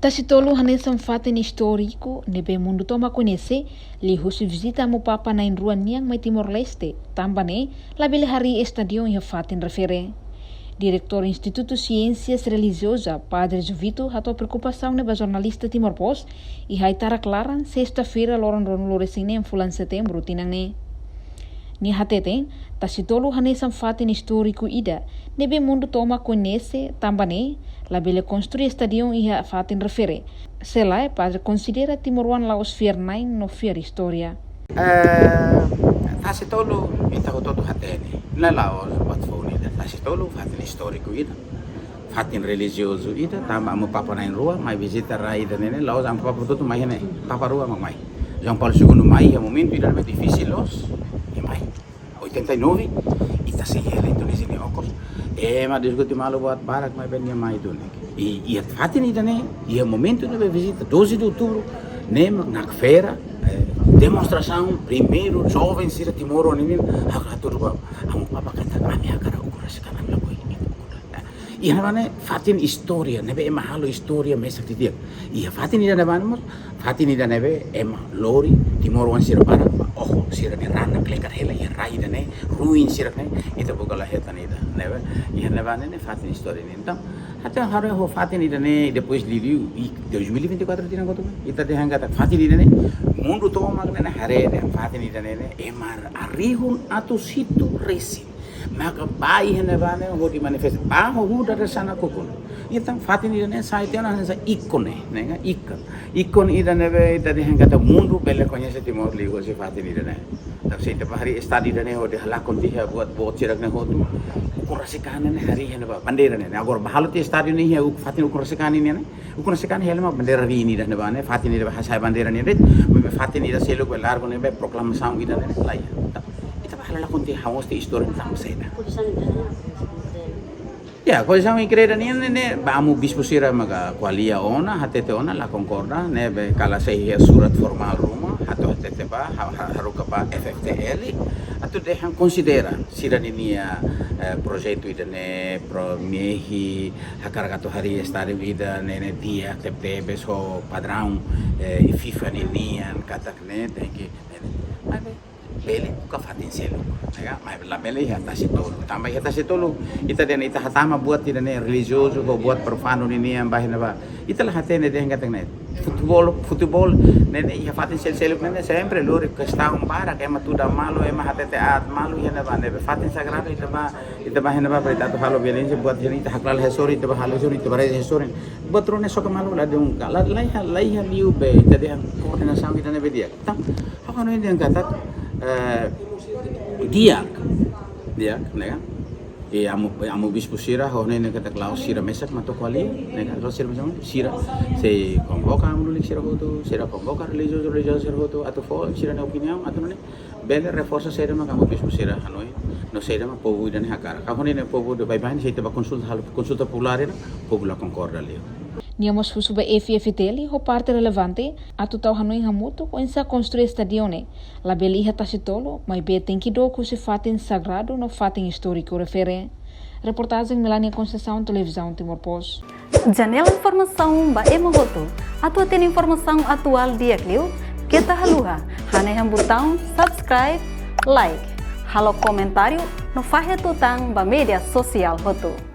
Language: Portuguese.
Tasitolo hanesa fatin histórico nebe mundo toma conhecer li husu visita mo papa na rua niang mai Timor-Leste tambane labele hari estadion ia fatin refere. Diretor Instituto Ciências Religiosas, Padre Jovito, hatou preocupação neba jornalista Timor-Post e haitara claran sexta-feira loron loresine em fulan setembro tinangne. Ni hateten, tasitolo hanesa fatin histórico ida nebe mundo toma conhece tambane labele construir estadion ia fatin refere. Selai Padre considera Timor-Wan laos fiernain no fier história. Tasitolo ita hototo hatene na laos watfoni tasitolo fatin histórico ida fatin religioso ida tama mo papa na rua mai visita ida nene laos am papa toto mai ne papa rua mai João Paulo II mai é momento ida é difícil los e mai 89 ita se ele Indonesia ne okos ma discuti malo buat barak mai ben mai itu ne e fatin ida ne e momento ne visita 12 de outubro ne na feira demonstração primeiro jovens sira Timor ninin hakatur amo papa kata kami akara ukuras kanan laboy e havane fatin história nebe ema halo história mesak dia e fatin ida nabanmos fatin ida nebe ema lori Timor wan sira para oh sira ne rana klekar hela e raida ne ruin sira ne ita bogala hetan ida nebe e nabane ne fatin história ne então até haro ho fatin ida ne depois liu 2024 tinang goto ita de hangata fatin ida ne mundo toma magnena harede fatin ida ne emar arihun atau situ resin maka bai hene bane hodi manifest ho huda sana kokon itang fatin ida ne sai tiana sa ikone nenga ikon ida ne be ida de hangata mundo bele conhece Timor ligo se fatin ida ne tak se hari estadi ida ne hodi halakon dia buat cirak ne hotu ukurasikan ne hari hene ba bandera ne agor bahalo ti estadi ne ya fatin ukurasikan ne ukurasikan helma bandera ini ida ne bane fatin ida bahasa bandera ne fatin ida selo ko largo ne be proclamação ida ne lai ita bahala konti hawos ti história tam seda ya ko isang ikreda ne ba amu bispo sira maga qualia ona hatete ona la concorda ne be kala sei surat formal Roma hato hatete ba haruka ba FFTL atu de han considera sira ninia projeto ida ne pro mehi hakaragato hari estare vida ne dia tepte beso padrão e FIFA nian katakne teki bele ka fatin selo ya mai la bele ya tasitolo tambah ya tasitolo ita den ita hatama buat ida ne religioso ko buat profano ni yang bahina ba ita la hatene de ngateng ne futebol ne ya fatin selo ne sempre lori questão para que ma tuda malo ema hatete at malo ya ne ba ne fatin sagrado ita ba hina ba ita to halo violência buat jeni ita haklal hesori ita ba halo sori ita ba hesori botro ne so malo la de un kala lai liu be ita de koordinação ita ne be dia tam ako no yang kata dia nega e amo bispo sira ho ne kata klaus sira mesak mato quali nega lo sira mesam sira se convoca amo li sira goto sira convoca religioso sira goto ato fo sira na opinião ato ne bele reforça sira ma amo bispo sira hanoi no sira ma povo ida ne hakara ka ne povo de vai se te ba consulta popular na povo la concorda leo. Niamos fusuba FFTL ho parte relevante atu tau hanoi hamuto ko insa construir estadione la beliha tasitolo mai be tenki do ku se fatin sagrado no fatin histórico refere. Reportagem Melania Conceição, televisão Timor-Post. Janela informação ba emogoto atu tem informação atual dia kliu kita haluha hanai botão subscribe like halo comentário no fahe tutang ba media sosial hotu.